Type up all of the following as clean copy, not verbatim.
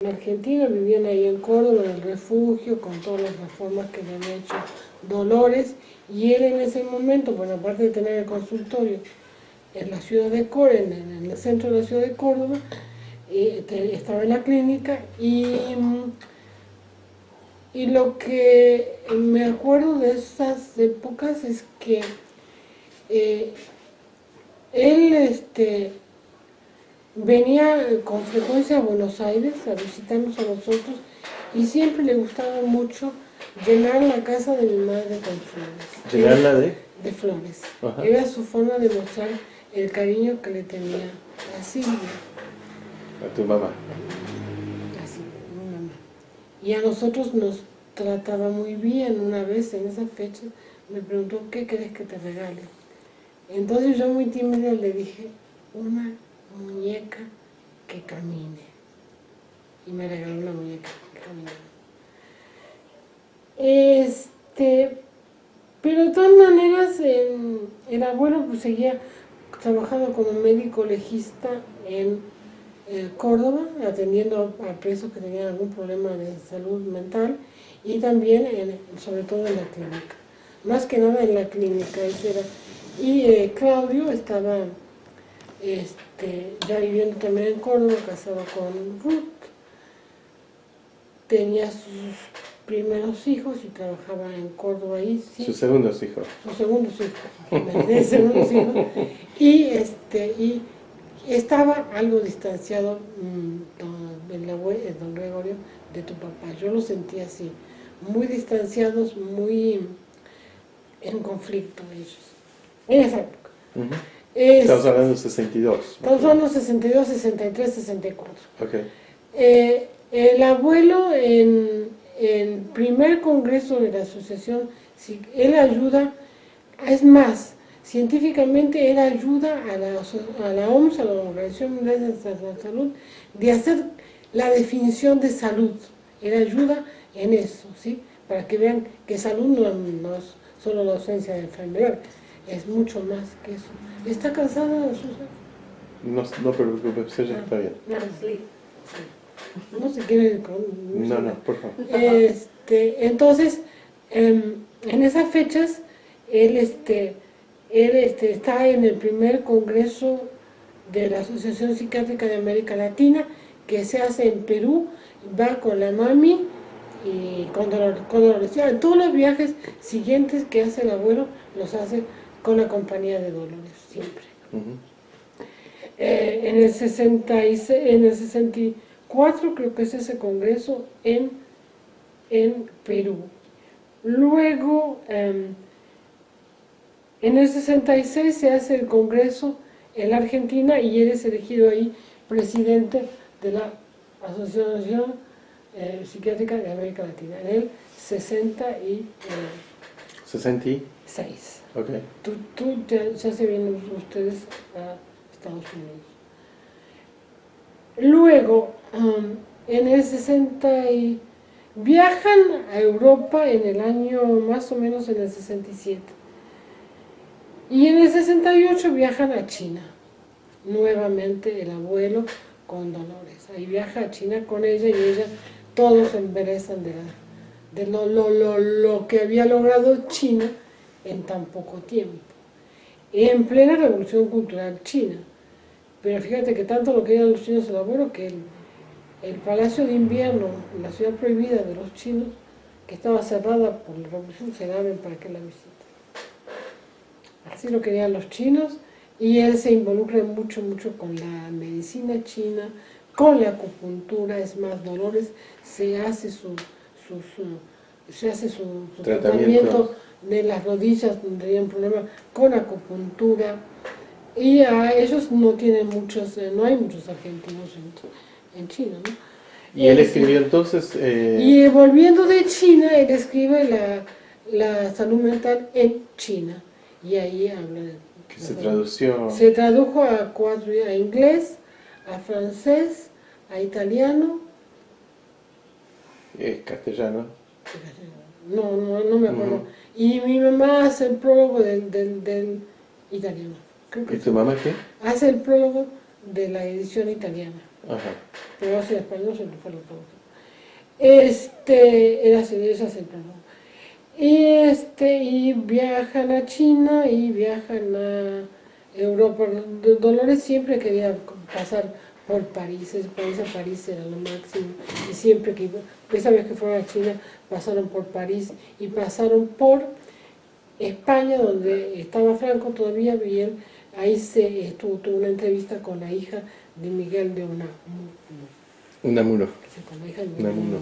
Argentina, vivían ahí en Córdoba, en el refugio, con todas las reformas que le han hecho Dolores, y él en ese momento, bueno, aparte de tener el consultorio en la ciudad de Córdoba, en el centro de la ciudad de Córdoba, estaba en la clínica y lo que me acuerdo de esas épocas es que él venía con frecuencia a Buenos Aires a visitarnos a nosotros y siempre le gustaba mucho llenar la casa de mi madre con flores. ¿Llenarla de? De flores. Ajá. Era su forma de mostrar el cariño que le tenía a Silvia. A tu mamá. Así, mi mamá. Y a nosotros nos trataba muy bien. Una vez en esa fecha me preguntó, ¿qué querés que te regale? Entonces yo muy tímida le dije, una muñeca que camine. Y me regaló una muñeca que caminaba. Pero de todas maneras, el abuelo pues seguía trabajando como médico legista en Córdoba, atendiendo a presos que tenían algún problema de salud mental y también, sobre todo en la clínica. Más que nada en la clínica, eso era. Y Claudio estaba ya viviendo también en Córdoba, casado con Ruth. Tenía sus primeros hijos y trabajaba en Córdoba ahí. Sí. Sus segundos hijos. Sus segundos hijos. Segundos hijos. Y estaba algo distanciado don Gregorio de tu papá. Yo lo sentía así, muy distanciados, muy en conflicto ellos. En esa época. Estamos hablando de 62. Estamos hablando de 62, 63, 64. Okay. El abuelo en el primer congreso de la asociación, él ayuda, es más, científicamente él ayuda a la OMS, a la Organización Mundial de la Salud, de hacer la definición de salud. Él ayuda en eso, ¿sí? Para que vean que salud no es solo la ausencia de enfermedad, es mucho más que eso. ¿Está cansada, Susana? No preocupes, ella está bien. No se quiere... No, por favor. Entonces, en esas fechas, él está en el primer congreso de la Asociación Psiquiátrica de América Latina, que se hace en Perú, va con la mami y con Dolores. Todos los viajes siguientes que hace el abuelo, los hace con la compañía de Dolores, siempre. En el 64 creo que es ese congreso en Perú. Luego, en el 66 se hace el congreso en la Argentina y él es elegido ahí presidente de la Asociación Psiquiátrica de América Latina, en el 66. Okay. Ya se vienen ustedes a Estados Unidos. Luego, en el 60 viajan a Europa en el año más o menos en el 67. Y en el 68 viajan a China. Nuevamente el abuelo con Dolores. Ahí viaja a China con ella y ella, todos se embelezan de lo que había logrado China en tan poco tiempo. En plena revolución cultural china. Pero fíjate que tanto lo querían los chinos el abuelo que el Palacio de Invierno, la ciudad prohibida de los chinos, que estaba cerrada por la revolución, se la abren para que la visiten. Así lo querían los chinos y él se involucra mucho con la medicina china, con la acupuntura. Es más, Dolores se hace su tratamiento de las rodillas donde tenían problemas con acupuntura. Y a ellos no tienen no hay muchos argentinos en China, ¿no? Y él escribió entonces... Y volviendo de China, él escribe la salud mental en China. Y ahí habla de... Que se tradució... Se tradujo a inglés, a francés, a italiano... castellano. No me acuerdo. Y mi mamá hace el prólogo del italiano. ¿Y tu mamá qué? Hace el prólogo de la edición italiana. Ajá. pero hacia español se le fue la traducción. Ella siempre no. Y viajan a China y viajan a Europa. Dolores siempre quería pasar por París, París era lo máximo. Y siempre que iba, esa vez que fueron a China, pasaron por París y pasaron por España, donde estaba Franco todavía bien. Ahí tuvo una entrevista con la hija de Miguel de Unamuno. Unamuno. Con la hija de Unamuno.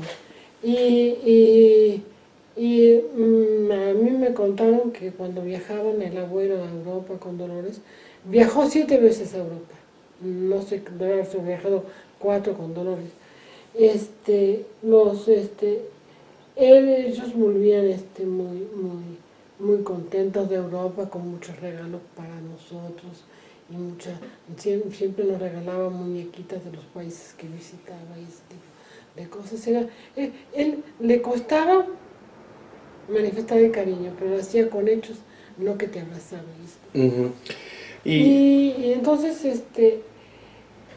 A mí me contaron que cuando viajaban el abuelo a Europa con Dolores, viajó 7 veces a Europa. No sé, debe haber viajado 4 con Dolores. Ellos volvían muy contentos de Europa, con muchos regalos para nosotros y siempre nos regalaban muñequitas de los países que visitaba y ese tipo de cosas. Él le costaba manifestar el cariño, pero lo hacía con hechos, no que te abrazaba. Uh-huh. Y entonces,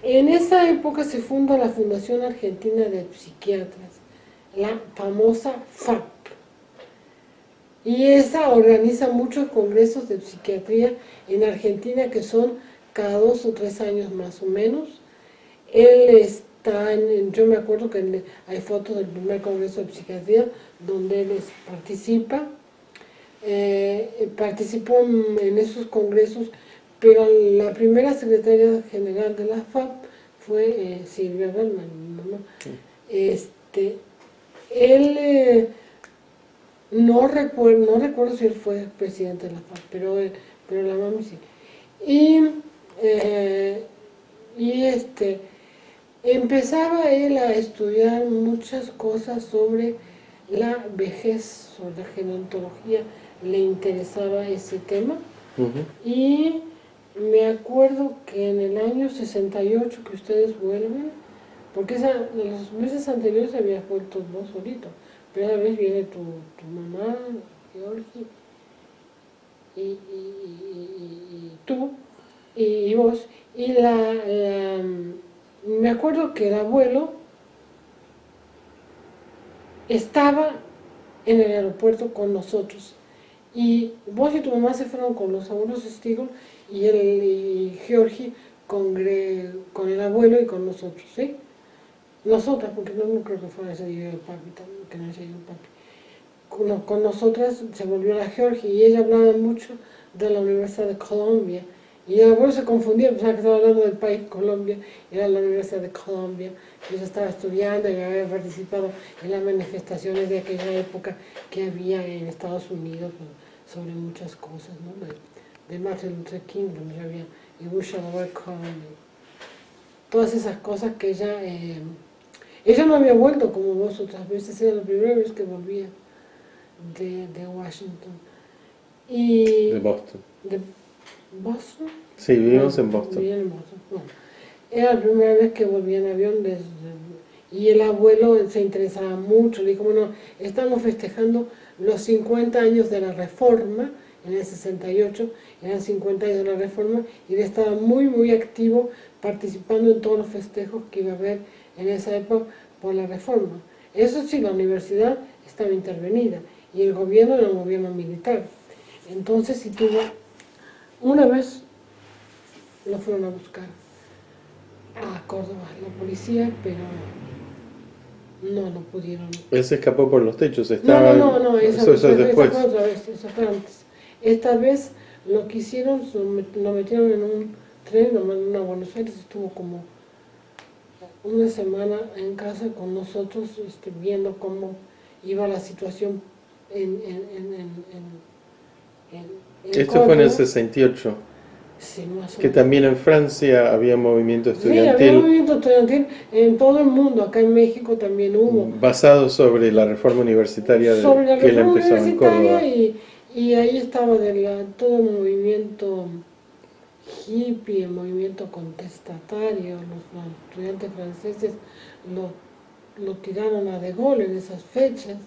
en esa época se funda la Fundación Argentina de Psiquiatras, la famosa FAP. Y esa organiza muchos congresos de psiquiatría en Argentina, que son cada 2 o 3 años más o menos. Él yo me acuerdo que hay fotos del primer congreso de psiquiatría donde él participa. Participó en esos congresos, pero la primera secretaria general de la FAP fue Silvia Bellman, mi mamá. Él no recuerdo si él fue presidente de la FAP, pero la mami sí. Empezaba él a estudiar muchas cosas sobre la vejez, sobre la gerontología, le interesaba ese tema. Uh-huh. Y me acuerdo que en el año 68 que ustedes vuelven, porque los meses anteriores habías vuelto vos solito, pero a vez viene tu mamá, Georgie, y tú, y vos, y me acuerdo que el abuelo estaba en el aeropuerto con nosotros, y vos y tu mamá se fueron con los abuelos Stigl y Georgie con el abuelo y con nosotros, ¿sí? Nosotras, porque no creo que fuera ese día el papi, que no haya ido el papi. Con nosotras se volvió la Georgie y ella hablaba mucho de la Universidad de Colombia. Y el abuelo se confundía, pensaba que estaba hablando del país Colombia, era la Universidad de Colombia. Ella estaba estudiando y había participado en las manifestaciones de aquella época que había en Estados Unidos sobre muchas cosas, ¿no? De Martin Luther King, donde había y We Shall Overcome, todas esas cosas que ella no había vuelto como vos otras veces, era la primera vez que volvía de Washington. De Boston. ¿De Boston? Sí, vivimos en Boston. Vivía en Boston. Bueno, era la primera vez que volvía en avión y el abuelo se interesaba mucho. Le dijo, bueno, estamos festejando los 50 años de la Reforma, en el 68, eran 50 años de la Reforma, y él estaba muy activo participando en todos los festejos que iba a haber en esa época por la Reforma. Eso sí, la universidad estaba intervenida y el gobierno era un gobierno militar. Entonces, si tuvo, una vez lo fueron a buscar a Córdoba, la policía, pero no lo pudieron. Él se escapó por los techos, No, eso es después. esa fue otra vez, esa fue antes. Esta vez lo que hicieron, lo metieron en un tren, lo mandaron a Buenos Aires, estuvo como una semana en casa con nosotros, viendo cómo iba la situación en Esto Córdoba. fue en el 68. Sí, más o Que menos. también en Francia había movimiento Sí, había estudiantil movimiento estudiantil en todo el mundo, acá en México también hubo. basado sobre la reforma universitaria Sobre la que él reforma empezó en Córdoba. universitaria y ahí estaba todo el movimiento hippie, el movimiento contestatario, los estudiantes franceses lo tiraron a De Gaulle en esas fechas,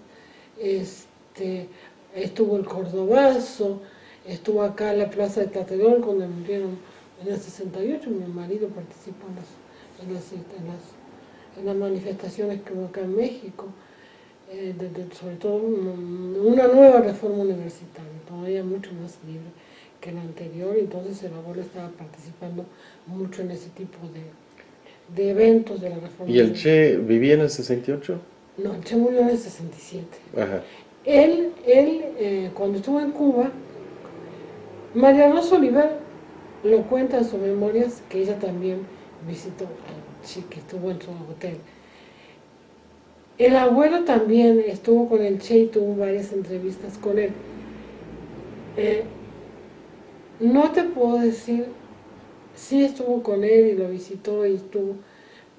estuvo el Cordobazo, estuvo acá en la plaza de Tlatelolco donde murieron en el 68, mi marido participó en las manifestaciones que hubo acá en México, sobre todo una nueva reforma universitaria, todavía mucho más libre que la anterior, entonces el abuelo estaba participando mucho en ese tipo de eventos de la reforma ¿Y el universitaria. Che vivía en el 68? No, el Che murió en el 67. Ajá. Cuando estuvo en Cuba, María Rosa Oliver lo cuenta en sus memorias, que ella también visitó al Che, que estuvo en su hotel. El abuelo también estuvo con el Che y tuvo varias entrevistas con él. No te puedo decir, sí estuvo con él y lo visitó y estuvo,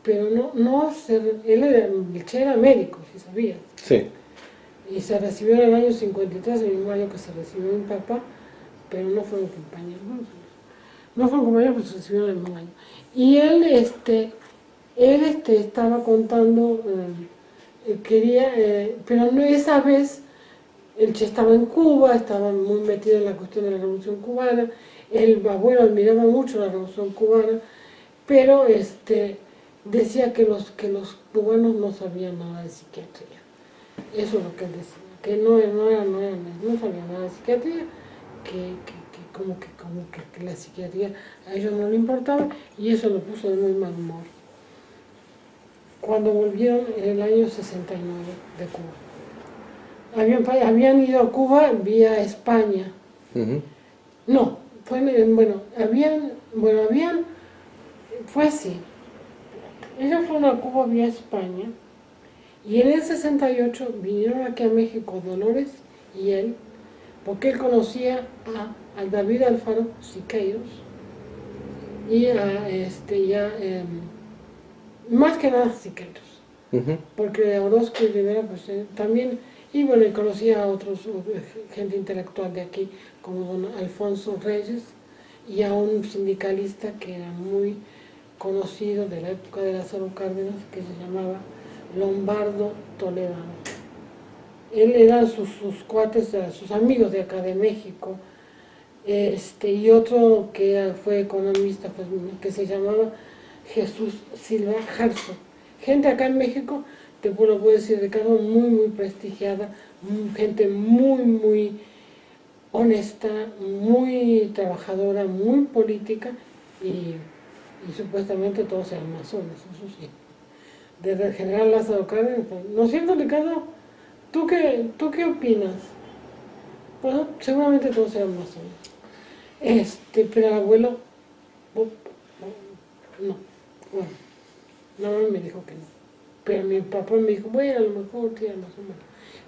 pero el Che era médico, si sabías. Sí. Y se recibió en el año 53, el mismo año que se recibió mi papá, pero no fueron compañeros. No fueron compañeros, pero se recibieron en el mismo año. Y él estaba contando, pero no esa vez, el Che estaba en Cuba, estaba muy metido en la cuestión de la Revolución Cubana, el abuelo admiraba mucho la Revolución Cubana, pero decía que los cubanos no sabían nada de psiquiatría. Eso es lo que él decía, que no sabía nada de psiquiatría, que la psiquiatría a ellos no le importaba, y eso lo puso de muy mal humor. Cuando volvieron en el año 69 de Cuba. Habían ido a Cuba vía España. Ujú. No, fue así. Ellos fueron a Cuba vía España, y en el 68 vinieron aquí a México Dolores y él, porque él conocía a David Alfaro Siqueiros y más que nada Siqueiros, Ujú. porque Orozco y Rivera pues también, y bueno, y conocía a gente intelectual de aquí, como don Alfonso Reyes, y a un sindicalista que era muy conocido de la época de Lázaro Cárdenas, que se llamaba Lombardo Toledano. Él eran sus cuates, sus amigos de acá de México, y otro que fue economista, pues, que se llamaba Jesús Silva Jarzo. Gente acá en México, te lo puedo decir, Ricardo, muy, muy prestigiada, gente muy, muy honesta, muy trabajadora, muy política, y supuestamente todos eran masones, eso sí. Desde el general Lázaro Cárdenas, ¿no es cierto, Ricardo? ¿Tú qué opinas? Bueno, seguramente todos eran masones. Pero el abuelo, no, bueno, no me dijo que no. Pero mi papá me dijo, bueno, a lo mejor tiene más o menos.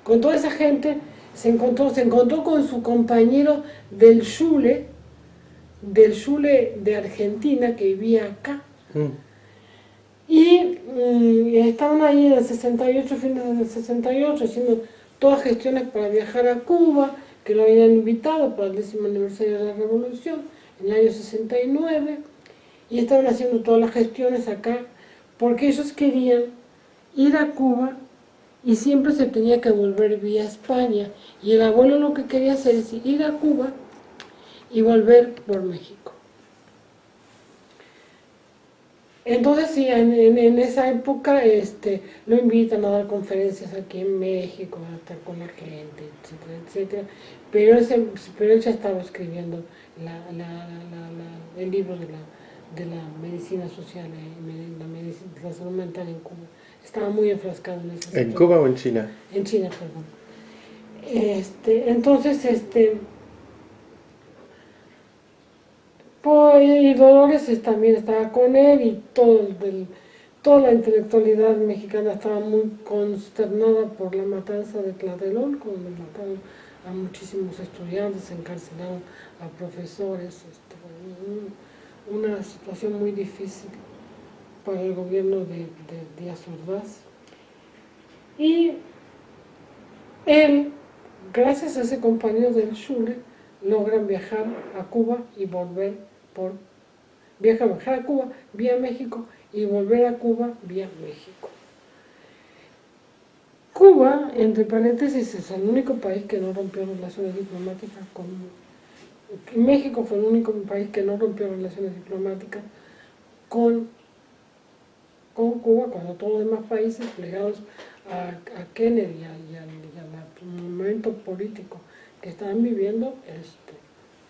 Con toda esa gente se encontró con su compañero del Shule de Argentina, que vivía acá. Y estaban ahí en el 68, fines del 68, haciendo todas gestiones para viajar a Cuba, que lo habían invitado para el 10º aniversario de la Revolución, en el año 69, y estaban haciendo todas las gestiones acá, porque ellos querían ir a Cuba y siempre se tenía que volver vía España, y el abuelo lo que quería hacer es ir a Cuba y volver por México. Entonces sí, en esa época lo invitan a dar conferencias aquí en México, a estar con la gente, etcétera, etcétera. Pero él ya estaba escribiendo el libro de la medicina social y la salud mental en Cuba. Estaba muy enfrascado en eso. ¿En Cuba o en China? En China, perdón. Entonces, y Dolores también estaba con él, y toda la intelectualidad mexicana estaba muy consternada por la matanza de Tlatelolco, donde mataron a muchísimos estudiantes, encarcelaron a profesores, una situación muy difícil para el gobierno de Díaz Ordaz. Y él, gracias a ese compañero del Shule, logran viajar a Cuba y viajar a Cuba vía México y volver a Cuba vía México. Cuba, entre paréntesis, es el único país que no rompió relaciones diplomáticas con México. Fue el único país que no rompió relaciones diplomáticas con con Cuba, cuando todos los demás países plegados a Kennedy y al momento político que estaban viviendo,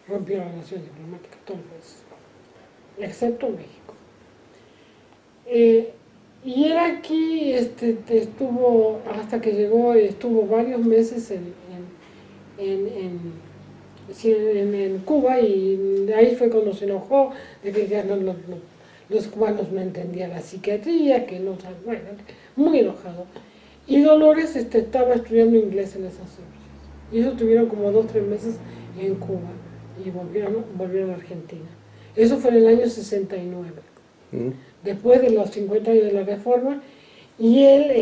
rompieron relaciones diplomáticas, todos los países, excepto México. Y él aquí estuvo, hasta que llegó, estuvo varios meses en Cuba, y ahí fue cuando se enojó de que ya los cubanos no entendían la psiquiatría, que no, bueno, muy enojado. Y Dolores estaba estudiando inglés en esas épocas. Y ellos tuvieron como 2 o 3 meses en Cuba y volvieron a Argentina. Eso fue en el año 69, después de los 50 años de la Reforma. Y él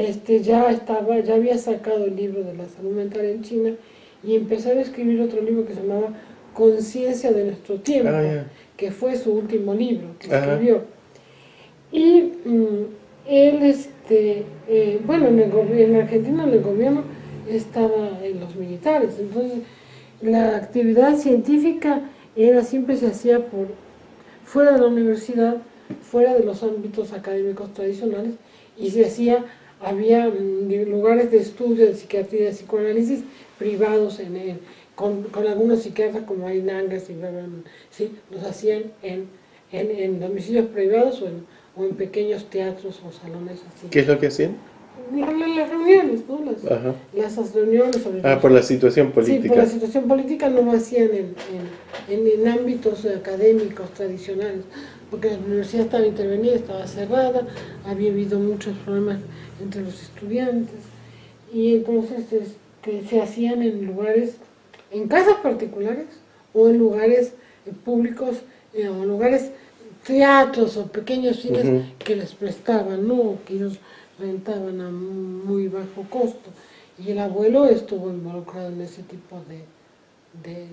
ya había sacado el libro de la salud mental en China y empezó a escribir otro libro que se llamaba Conciencia de nuestro tiempo, que fue su último libro que escribió. Y él, bueno, en Argentina en el gobierno estaba en los militares, entonces la actividad científica siempre se hacía fuera de la universidad, fuera de los ámbitos académicos tradicionales, y había lugares de estudio de psiquiatría y de psicoanálisis privados con algunos psiquiatras como Ainangas y ¿sí? Los hacían en domicilios privados o en pequeños teatros o salones así. ¿Qué es lo que hacían? Las reuniones, ¿no? Las reuniones sobre por la situación política. Sí, por la situación política no lo hacían en ámbitos académicos tradicionales, porque la universidad estaba intervenida, estaba cerrada, había habido muchos problemas entre los estudiantes, y entonces se hacían en lugares, en casas particulares o en lugares públicos, o en lugares, teatros o pequeños cines que les prestaban, ¿no? Que ellos rentaban a muy bajo costo. Y el abuelo estuvo involucrado en ese tipo de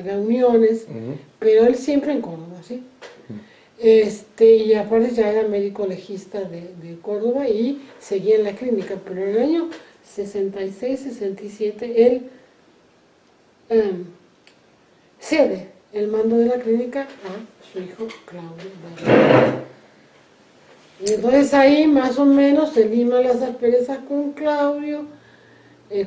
reuniones, pero él siempre en Córdoba, ¿sí? Y aparte ya era médico legista de Córdoba y seguía en la clínica, pero en el año 66, 67 él cede el mando de la clínica a su hijo Claudio. Y entonces ahí más o menos se lima las asperezas con Claudio.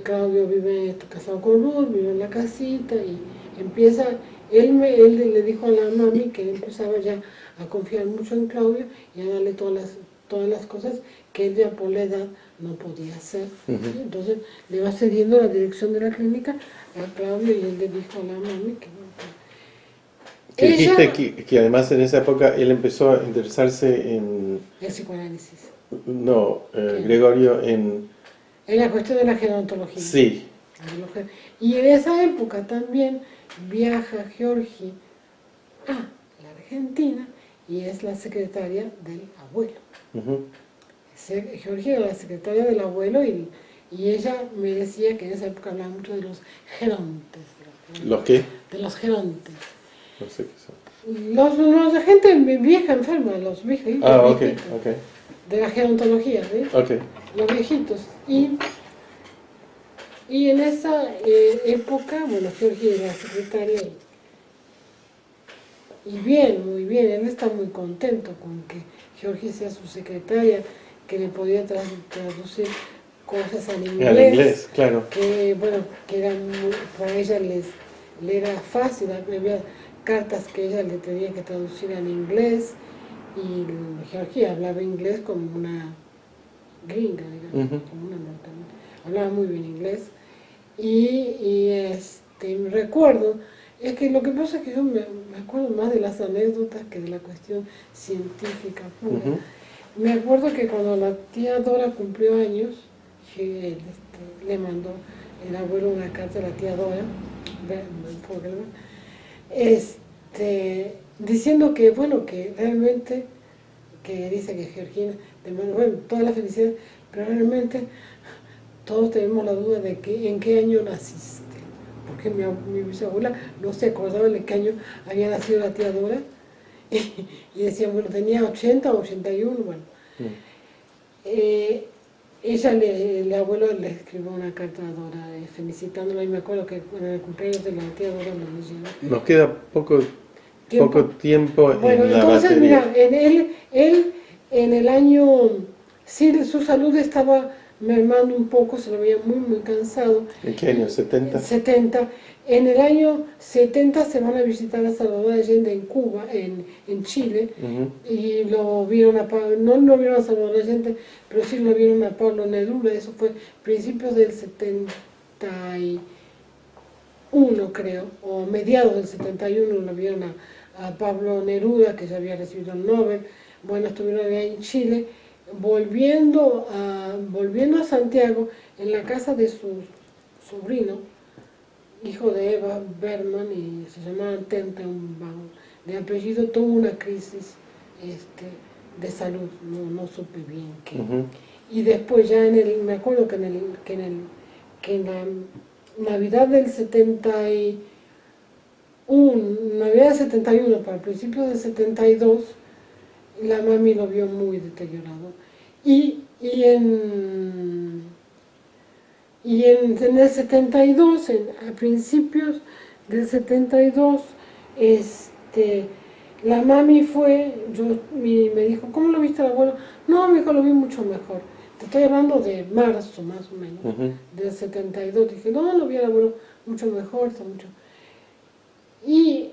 Claudio está casado con Ruth, vive en la casita y empieza, él le dijo a la mami que él empezaba ya a confiar mucho en Claudio y a darle todas las cosas que él ya por la edad no podía hacer. ¿Sí? Entonces le va cediendo la dirección de la clínica a Claudio y él le dijo a la mami que... Que dijiste que además en esa época él empezó a interesarse en... El psicoanálisis. No, Gregorio, en la cuestión de la gerontología. Sí. Y en esa época también viaja Georgie a la Argentina y es la secretaria del abuelo. Georgie era la secretaria del abuelo y ella me decía que en esa época hablaba mucho de los gerontes. ¿Los qué? De los gerontes. No sé qué son. Los de gente vieja, enferma, los viejitos. Ok. De la gerontología, ¿sí? Los viejitos. Y en esa época, bueno, Georgie era secretaria y bien, muy bien, él está muy contento con que Georgie sea su secretaria, que le podía traducir cosas al inglés. Al inglés, claro. Que, bueno, que para ella le era fácil, había cartas que ella le tenía que traducir al inglés, y Georgie hablaba inglés como una gringa, digamos, como una norteamericana. Hablaba muy bien inglés. Y recuerdo, es que lo que pasa es que yo me acuerdo más de las anécdotas que de la cuestión científica pura. Me acuerdo que cuando la tía Dora cumplió años, le mandó el abuelo una carta a la tía Dora, diciendo que, bueno, que realmente, que dice que Georgina, bueno, toda la felicidad, pero realmente todos tenemos la duda de en qué año naciste, porque mi bisabuela no se acordaba de qué año había nacido la tía Dora, y decía, bueno, tenía 80 o 81, bueno. El abuelo le escribió una carta a Dora felicitándola, y me acuerdo que en el cumpleaños de la tía Dora lo leyó. Nos queda poco tiempo bueno, en la entonces, batería. Mira, él en el año sí, su salud estaba mermando un poco, se lo veía muy cansado. ¿En qué año? ¿70? 70. En el año 70 se van a visitar a Salvador Allende en Cuba, en Chile, y lo vieron no lo vieron a Salvador Allende, pero sí lo vieron a Pablo Neruda. Eso fue principios del 71, creo, o mediados del 71 lo vieron a Pablo Neruda, que ya había recibido el Nobel. Bueno, estuvieron allá en Chile, volviendo a Santiago, en la casa de su sobrino, hijo de Eva Berman, y se llamaba Tentenbaum, de apellido, tuvo una crisis de salud, no supe bien qué. Y después ya me acuerdo que en la Navidad del 71, Navidad del 71 para principios del 72, la mami lo vio muy deteriorado. Y en el 72, a principios del 72, la mami me dijo, ¿cómo lo viste al abuelo? No, mi hijo, lo vi mucho mejor. Te estoy hablando de marzo, más o menos, del 72. Dije, no, lo vi al abuelo mucho mejor, está mucho. Y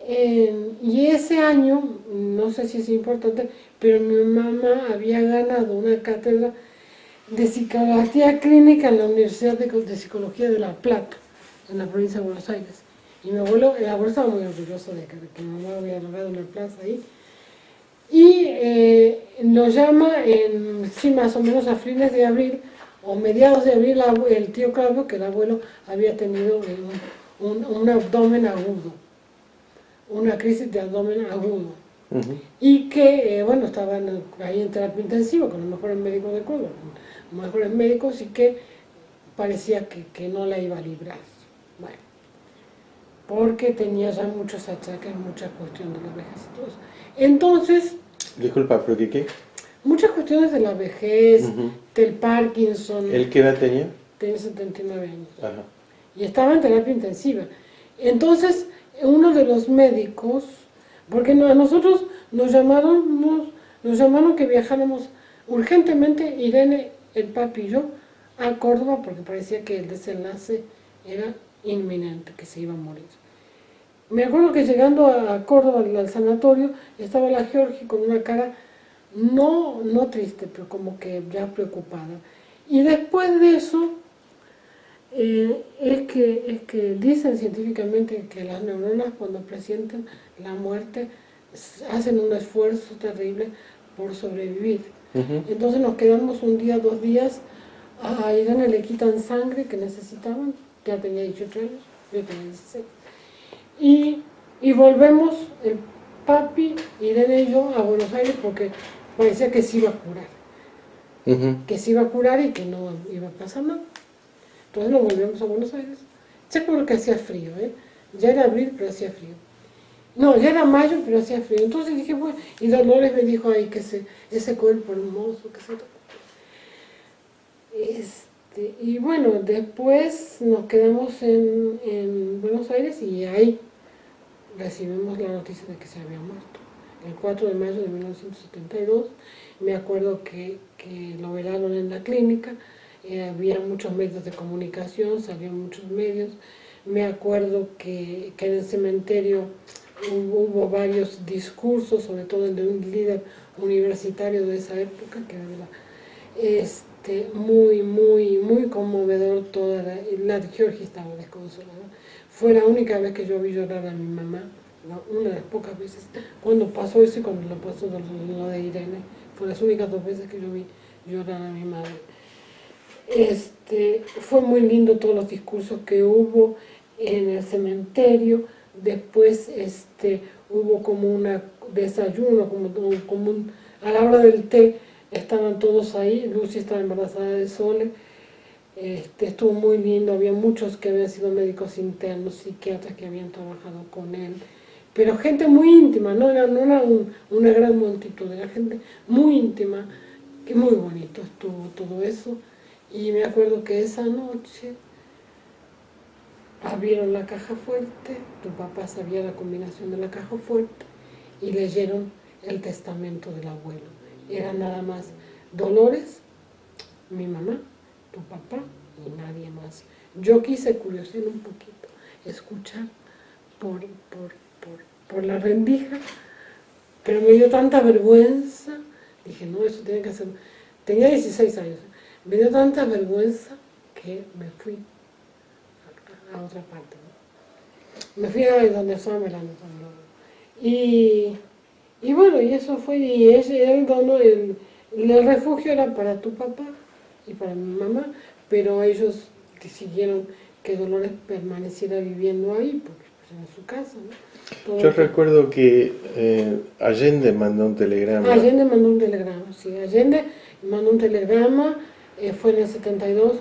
ese año, no sé si es importante, pero mi mamá había ganado una cátedra de psicología clínica en la Universidad de Psicología de La Plata, en la provincia de Buenos Aires. Y el abuelo estaba muy orgulloso de que mi mamá había logrado una plaza ahí. Y nos llama más o menos a fines de abril o mediados de abril, el tío Claudio, que el abuelo había tenido un abdomen agudo, una crisis de abdomen agudo. Y que, estaban ahí en terapia intensiva con los mejores médicos de Cuba, los mejores médicos, y que parecía que no la iba a librar. Bueno, porque tenía ya muchos achaques, mucha cuestión de la vejez y todo eso. Entonces... Disculpa, ¿pero qué? Muchas cuestiones de la vejez, del Parkinson. ¿Él qué edad tenía? Tenía 79 años. Ajá. Y estaba en terapia intensiva. Entonces, uno de los médicos, porque a nosotros nos llamaron que viajáramos urgentemente, Irene, el papi y yo, a Córdoba, porque parecía que el desenlace era inminente, que se iba a morir. Me acuerdo que llegando a Córdoba, al sanatorio, estaba la Georgie con una cara no triste, pero como que ya preocupada. Y después de eso, es que dicen científicamente que las neuronas, cuando presienten la muerte, hacen un esfuerzo terrible por sobrevivir. Entonces nos quedamos un día, 2 días, a Irene le quitan sangre que necesitaban, ya tenía 18 años, yo tenía 16. Y volvemos, el papi, Irene y yo, a Buenos Aires, porque parecía que se iba a curar. Que se iba a curar y que no iba a pasar nada. Entonces nos volvemos a Buenos Aires. Se acuerdo que hacía frío, ya era abril, pero hacía frío. No, ya era mayo, pero hacía frío. Entonces dije, bueno, y Dolores me dijo ahí que ese cuerpo hermoso, que y bueno, después nos quedamos en Buenos Aires y ahí recibimos la noticia de que se había muerto. El 4 de mayo de 1972, me acuerdo que lo velaron en la clínica, había muchos medios de comunicación, salieron muchos medios. Me acuerdo que en el cementerio hubo varios discursos, sobre todo el de un líder universitario de esa época, que era muy conmovedor. Toda la Georgie estaba desconsolada. Fue la única vez que yo vi llorar a mi mamá, una de las pocas veces, cuando pasó eso y cuando lo pasó lo de Irene. Fue las únicas 2 veces que yo vi llorar a mi madre. Fue muy lindo todos los discursos que hubo en el cementerio. Después hubo como un desayuno, a la hora del té estaban todos ahí. Lucy estaba embarazada de Sole. Estuvo muy lindo, había muchos que habían sido médicos internos, psiquiatras que habían trabajado con él, pero gente muy íntima, no era una gran multitud, era gente muy íntima, que muy bonito estuvo todo eso. Y me acuerdo que esa noche abrieron la caja fuerte, tu papá sabía la combinación de la caja fuerte, y leyeron el testamento del abuelo. Era nada más Dolores, mi mamá, tu papá y nadie más. Yo quise curiosear un poquito, escuchar por la rendija, pero me dio tanta vergüenza, dije, no, eso tiene que ser, tenía 16 años, me dio tanta vergüenza que me fui a otra parte, ¿no? Me fui a donde estaba Melano. Y bueno, y eso fue, y él donó, el refugio era para tu papá y para mi mamá, pero ellos decidieron que Dolores permaneciera viviendo ahí, porque pues, era su casa, ¿no? Yo recuerdo que Allende mandó un telegrama. Allende mandó un telegrama, sí. Allende mandó un telegrama, fue en el 72.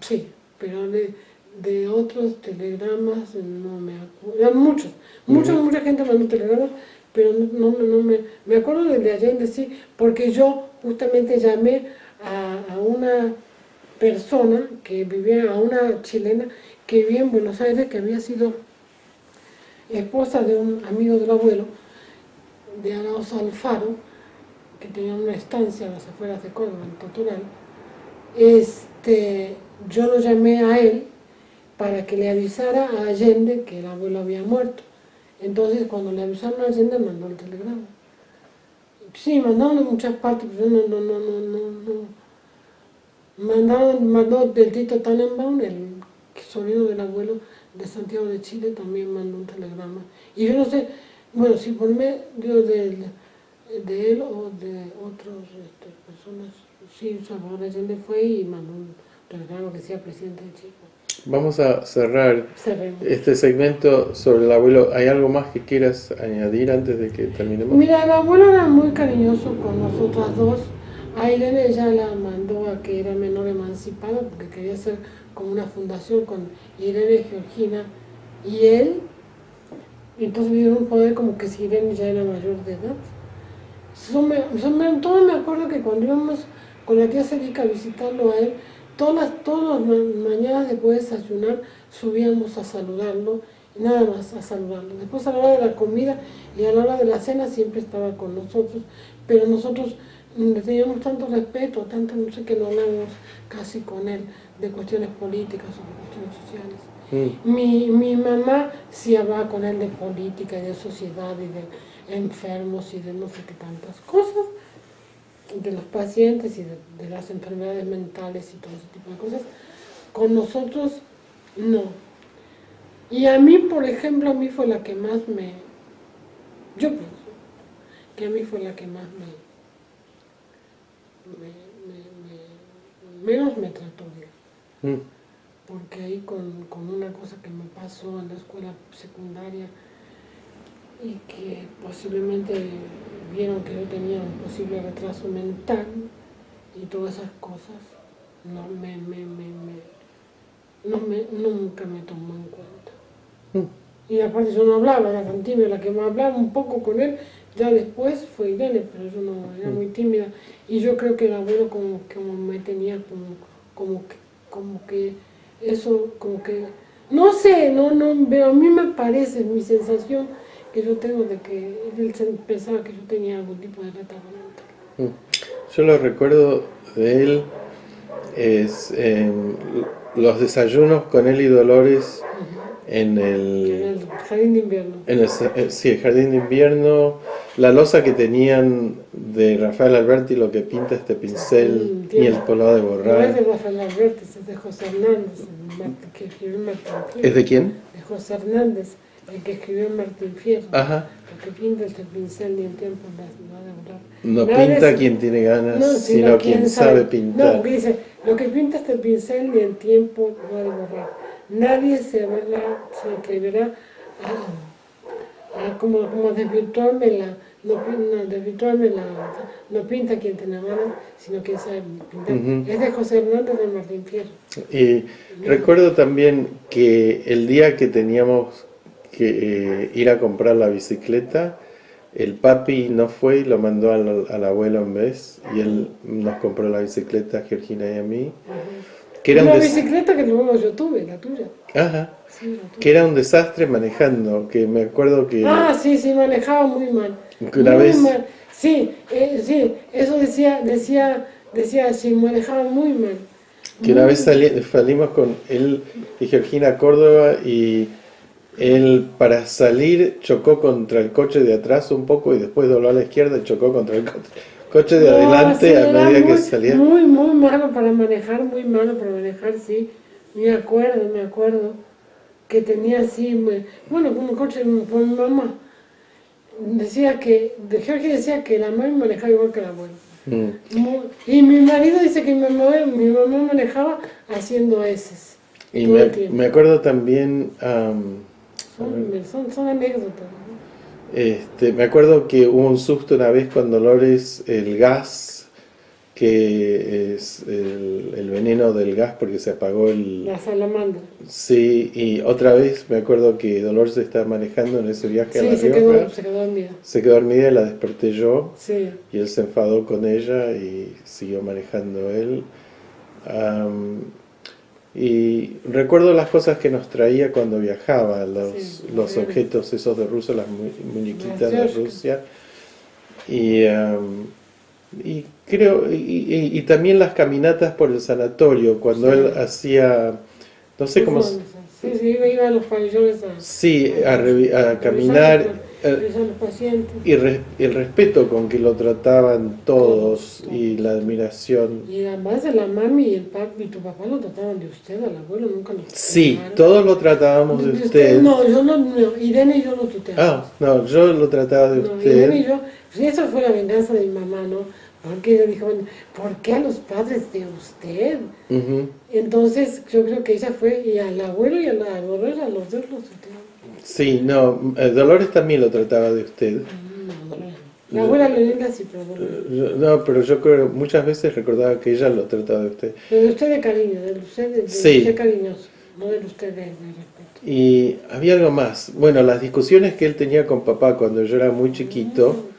Sí, pero de otros telegramas no me acuerdo. Eran muchos, mucha gente mandó telegramas, pero no me acuerdo del de Allende, sí, porque yo justamente llamé a una persona que vivía, a una chilena que vivía en Buenos Aires, que había sido esposa de un amigo del abuelo, de Arauz Alfaro, que tenía una estancia a las afueras de Córdoba, en Totoral. Yo lo llamé a él para que le avisara a Allende que el abuelo había muerto. Entonces, cuando le avisaron a Allende, mandó el telegrama. Sí, mandaron de muchas partes, pero no. Mandó del Tito Tannenbaum, el sobrino del abuelo de Santiago de Chile, también mandó un telegrama. Y yo no sé, bueno, si por medio de él o de otras personas, sí, Salvador Allende fue y mandó un telegrama que decía presidente de Chile. Vamos a cerrar Cerremos este segmento sobre el abuelo. ¿Hay algo más que quieras añadir antes de que terminemos? Mira, el abuelo era muy cariñoso con nosotras dos. A Irene ella la mandó a que era menor emancipada porque quería hacer como una fundación con Irene, Georgina y él. Entonces me dieron un poder como que si Irene ya era mayor de edad. Todo me acuerdo que cuando íbamos con la tía Celica a visitarlo a él, todas las mañanas después de desayunar subíamos a saludarlo, y nada más a saludarlo. Después a la hora de la comida y a la hora de la cena siempre estaba con nosotros, pero nosotros le teníamos tanto respeto, tanto no sé, que no hablábamos casi con él de cuestiones políticas o de cuestiones sociales. Mi mamá sí hablaba con él de política y de sociedad y de enfermos y de no sé qué tantas cosas, de los pacientes y de las enfermedades mentales y todo ese tipo de cosas. Con nosotros, no. Y a mí, por ejemplo, a mí fue la que más yo pienso que a mí fue la que más menos me trató bien. Porque ahí con una cosa que me pasó en la escuela secundaria y que posiblemente vieron que yo tenía un posible retraso mental y todas esas cosas, nunca me tomó en cuenta. Y aparte yo no hablaba, era tan tímida, la que me hablaba un poco con él, ya después fue Irene, pero yo no, era muy tímida. Y yo creo que el abuelo como me tenía como que eso, como que, no sé, pero a mí me parece, mi sensación que yo tengo de que él pensaba que yo tenía algún tipo de retardo mental. Yo lo recuerdo de él, es los desayunos con él y Dolores en el jardín de invierno. Sí, el jardín de invierno, la losa que tenían de Rafael Alberti, lo que pinta este pincel y el color de borrar. No es de Rafael Alberti, es de José Hernández, que escribió en Martín Fierro. ¿Es de quién? De José Hernández, el que escribió en Martín Fierro. Ajá. Lo que pinta este pincel ni en tiempo no ha de borrar. No pinta quien tiene ganas, sino quien sabe pintar. No, porque dice, lo que pinta este pincel ni en tiempo no ha de borrar. Nadie se atreverá a como desvirtuarme no pinta quien tiene ganas, sino quien sabe pintar. Es de José Hernández de Martín Fierro. Y recuerdo también que el día que teníamos que ir a comprar la bicicleta, el papi no fue y lo mandó al abuelo en vez, y él nos compró la bicicleta a Georgina y a mí. Que era una bicicleta que luego yo tuve, la tuya. Ajá. Sí, que era un desastre manejando, que me acuerdo que... Sí, manejaba muy mal. Que una vez... mal. Sí, sí, eso decía, sí, manejaba muy mal. Que una Muy vez salimos con él y Georgina a Córdoba y él para salir chocó contra el coche de atrás un poco y después dobló a la izquierda y chocó contra el coche de No, sí, adelante a era medida que salía. muy malo para manejar, muy malo para manejar, sí. Me acuerdo que tenía así, bueno, como coche con mi mamá. Jorge decía que la mamá manejaba igual que la abuela. Mm. Y mi marido dice que mi mamá manejaba haciendo eses Y todo el tiempo. me acuerdo también, Son anécdotas, ¿no? me acuerdo que hubo un susto una vez con Dolores, el gas, que es el veneno del gas porque se apagó el... La salamandra. Sí, y otra vez me acuerdo que Dolores estaba manejando en ese viaje a La Sí, se Rioja. quedó dormida. Se quedó dormida y la desperté yo. Sí. Y él se enfadó con ella y siguió manejando él. Y recuerdo las cosas que nos traía cuando viajaba, los objetos esos de Rusia, las muñequitas de Rusia. Y creo, y también las caminatas por el sanatorio, cuando él hacía, no sé cómo... Sí, iba a los pabellones Sí, a caminar. revisar los pacientes. Y el respeto con que lo trataban todos y la admiración. Y además de la mami y el papi y tu papá lo trataban de usted, al abuelo nunca lo Sí, trataban. todos lo tratábamos de usted. No, yo no, Irene y yo lo tuteábamos. Ah, no, yo lo trataba de No, usted. Irene y yo, pues eso fue la venganza de mi mamá, ¿no? Porque ella dijo, bueno, ¿por qué a los padres de usted? Ujú. Entonces yo creo que ella fue, y al abuelo y a la Dolores, a los dos los tuteaban. Sí, no, Dolores también lo trataba de usted. No, Dolores. La abuela Lelinda sí, pero Dolores. No, pero yo creo muchas veces recordaba que ella lo trataba de usted. Pero de usted de cariño, de usted de Sí. usted cariñoso, no de usted de respeto. Y había algo más. Bueno, las discusiones que él tenía con papá cuando yo era muy chiquito,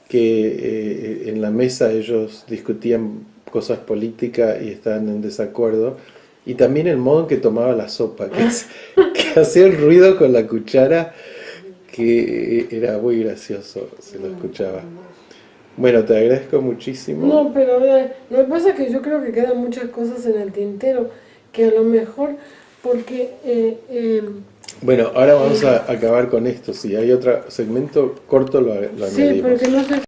que en la mesa ellos discutían cosas políticas y estaban en desacuerdo. Y también el modo en que tomaba la sopa, que hacía el ruido con la cuchara, que era muy gracioso, se lo escuchaba. Bueno, te agradezco muchísimo. No, pero lo que pasa es que yo creo que quedan muchas cosas en el tintero, que a lo mejor, porque... Bueno, ahora vamos a acabar con esto. Si hay otro segmento corto, lo sí, añadimos. porque no sé